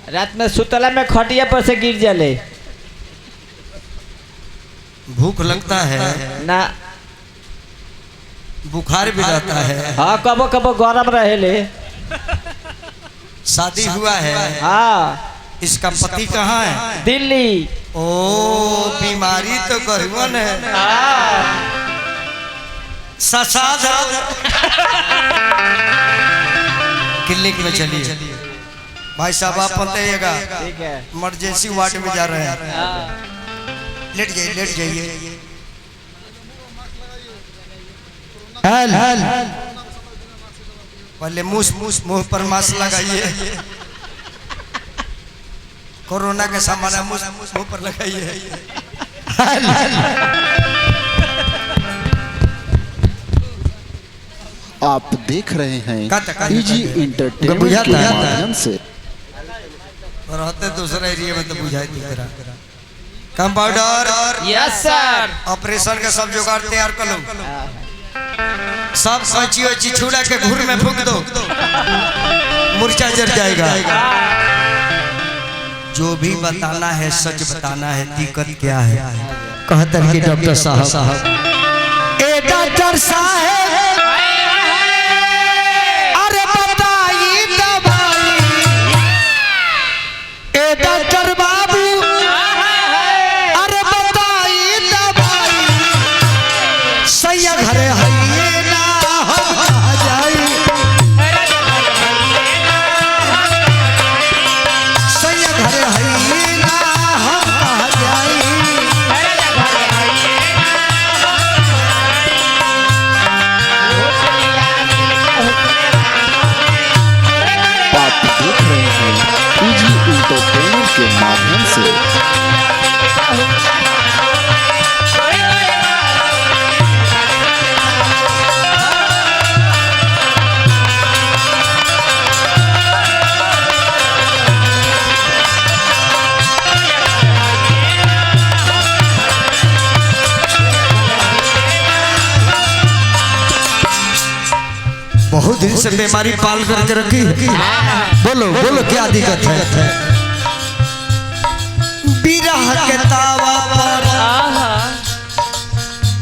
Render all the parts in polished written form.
रात में सुतला में खटिया पर से गिर जाले। भूख लगता है ना बुखार भी रहता है। हाँ कबो कबो गरम रहेले। शादी हुआ है। हाँ इसका पति कहाँ है? दिल्ली। ओ बीमारी तो गहुवन है। ससाद क्लिनिक में चलिए भाई साहब, आप बताइएगा। ठीक है इमरजेंसी वार्ड में जा रहे हैं। लेट जाइए लेट जाइए। पहले मुंह पर मास्क लगाइए। कोरोना के सामान मुंह पर लगाइए। आप देख रहे हैं इजी एंटरटेनमेंट के माध्यम से। रहते दूसरे एरिया में तो बुझाई दूसरा। कंपाउंडर। यस सर। ऑपरेशन का सब जुगाड़ तैयार कर लो। सब सोची वची छुड़ा के घूर में फूंक दो, मूर्छा जर जाएगा। जो भी बताना है सच बताना है। दिक्कत क्या है? कहते हैं कि डॉक्टर साहब, ए डॉक्टर साहब अरे बताइए दवाई। ए डॉक्टर बाबू अरे बताइए दवाई। सैया घरे हइए ना हम कहाँ जाई। सैया घरे हइए ना हम कहाँ जाई। आप देख रहे हैं इजी एंटरटेनमेंट के माध्यम से। बहुत दिन से बीमारी पाल करके रखी। बोलो बोलो क्या दिक्कत है? बिरह के तावा पर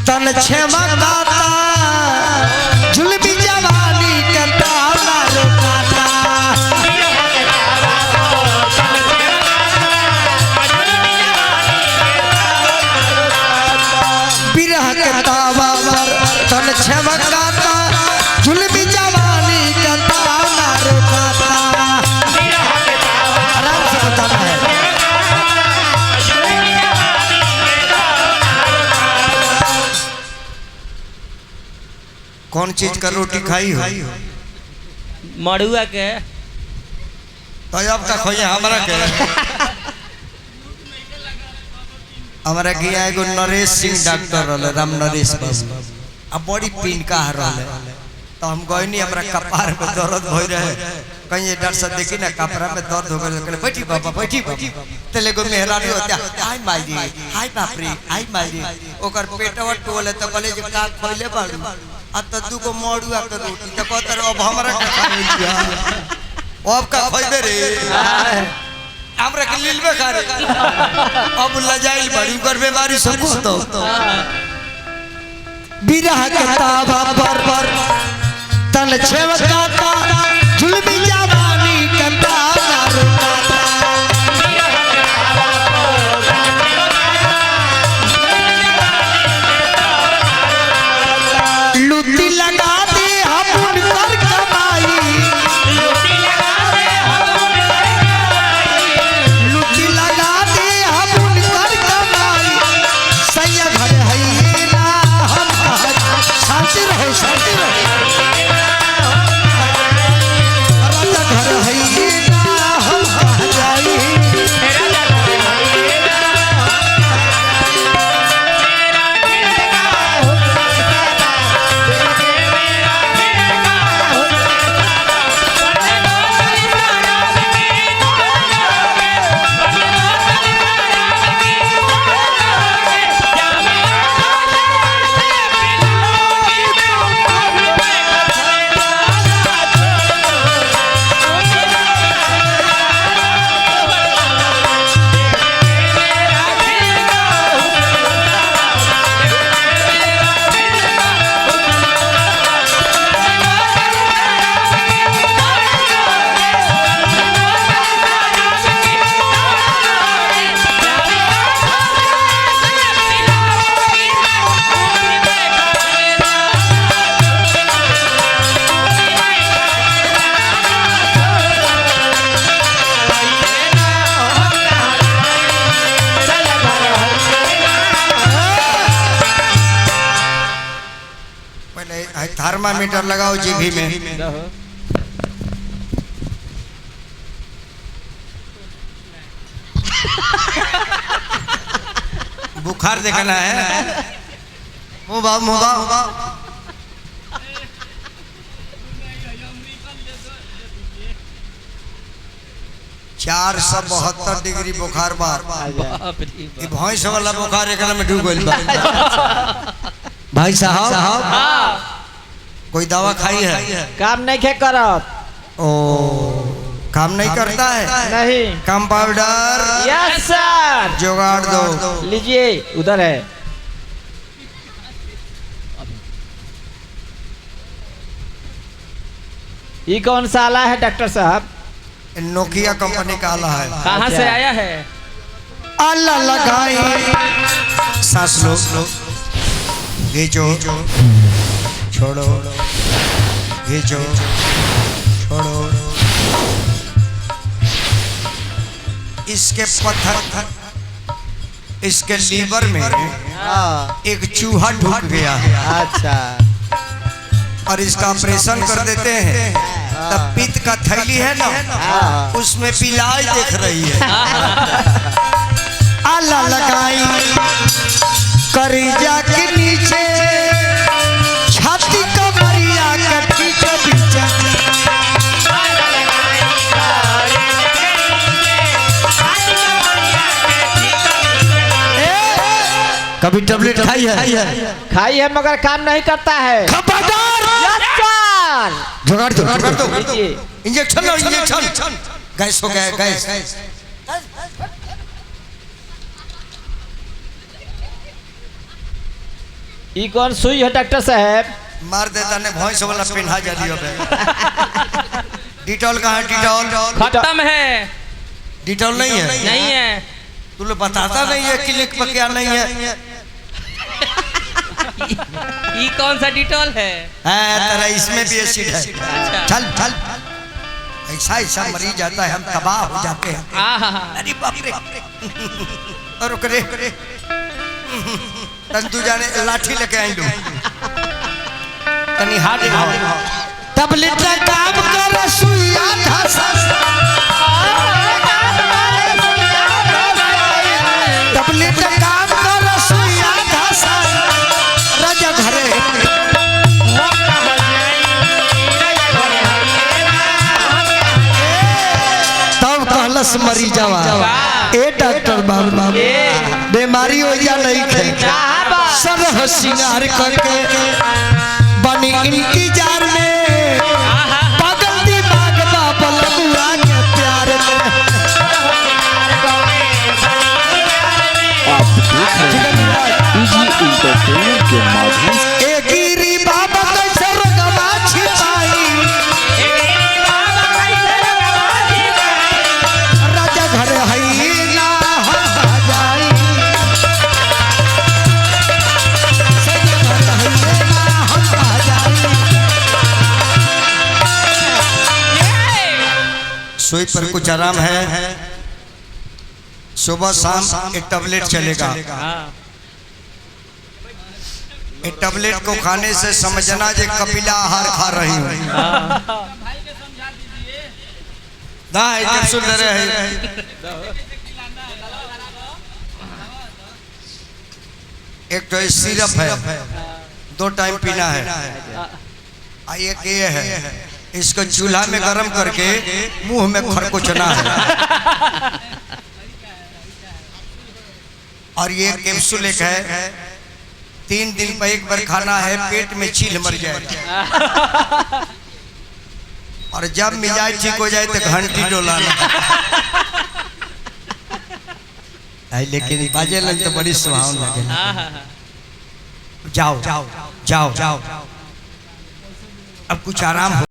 तन छमकाता, जुल्मी जवानी के ताला रुकाता। बिरह के तावा पर तन छमकाता, जुल्मी जवानी का ताला रुकाता। आराम से बताना है। कौन चीज का रोटी खाई हो? मड़ुआ के। तो आपका खोइए हमारा के। हमारा गया एगो नरेश सिंह डॉक्टर रहले, राम नरेश बाबू। अब बड़ी पीन का रहले तो हम गए नहीं। हमारा कपार में दर्द हो रहे। कहीं डर से देखी ना कपड़ा में दर्द हो गए। बैठी बाबा बैठी बाबा। तेले को मेहरानी होता हाय माई हाय बाप रे हाय माई। ओकर पेटवा टोले तो कहले जे का खइले बाड़ू। अब तो दू को मड़ुआ के रोटी तो कहतर अब हमरा का खाई दिया। अब का खइबे रे? हमरा के लीलबे खा रे। अब लजाइल बड़ी कर बीमारी सब तो बिरह के तावा पर तन छमकाता, जुल्मी जवानी का ताला रुकाता। लुटी लगा दे हम उनकर कमाई। लुटी लगा दे हम उनकर कमाई। सैया घर हइए ना हम शांति रहो शांति रहो। थर्मामीटर लगाओ जीभी में। रहो। बुखार देखना है। मुबा 472 डिग्री बुखार बार। बाप रे ये भैंस वाला बुखार एकरा में डूब गइल बा। भाई साहब हाँ, कोई दवा खाई है? काम नहीं खे करत। ओ काम नहीं करता है? नहीं। कंपाउंडर यस सर। जुगाड़ दो। लीजिए, उधर है। ये कौन सा आला है डॉक्टर साहब? नोकिया कंपनी का आला है। कहाँ से आया है? आला लगाई सांस लो, खींचो छोड़ो, खींचो छोड़ो। इसके पत्थर, इसके लीवर में एक चूहा ढुक गया है। अच्छा। और इसका ऑपरेशन कर देते हैं, तब पित्त का थैली है ना, उसमें पिलाई दिख रही है। आला लगाई करीजा के नीचे, छाती का मरिया कटी के पीछे। कभी टैबलेट खाई है? खाई है मगर काम नहीं करता है। खबरदार! जुगाड़ दो। लीजिए। इंजेक्शन लो, इंजेक्शन। गैस हो गया, गैस। ये कौन सुई है डॉक्टर साहब? मार देता ने भैंस वाला पिन्हा जा दियो बे। डिटॉल कहाँ है? डिटॉल खत्म है। डिटॉल नहीं है? नहीं है। तू लोग बताता नहीं है क्लिनिक पर क्या नहीं है? ये कौन सा डिटॉल है? तेरा इसमें भी एसिड है। चल चल, ऐसा मरीज जाता है, हम तबाह हो जाते हैं। अरे बाप रे। और करे तंतु जाने लाठी लेके आई लो, तनी हाथ दिखाओ। टैबलेट का काम कर सुइया धासा, टैबलेट का काम कर सुइया धासा। राजा घरे तब कहलस मरीजवा, ए डॉक्टर बाबू बीमारी हो जा नहीं खे, सब सिंगार करके बनी इंतजार में, पागल दिमाग बाबल बुआ के प्यार में। आप देख रहे हैं इजी इंटरटेनमेंट के माध्यम से। ए गिरी बाबा कैसे रगवा छिपाई, राजा घर हई ना हम जाई, राजा घर हई ना हम जाई। सोई पर कुछ आराम है, सुबह शाम एक टैबलेट चलेगा। एक टैबलेट को खाने से समझना जे कपिला आहार खा रही हूँ। ना एक कैप्सूल दे रहे हैं। एक तो सिरप है, 2 टाइम पीना है। एक ये है, इसको चूल्हा में गरम करके मुंह में खरकोचना है। और ये कैप्सूल एक है, 3 दिन पर एक बार खाना है, पेट में चील मर जाएगा। और जब मिजाज ठीक हो जाए तो घंटी डोलाना। लेकिन बाजे लग तो बड़ी सुहावना लगे। जाओ जाओ जाओ, अब कुछ आराम हो।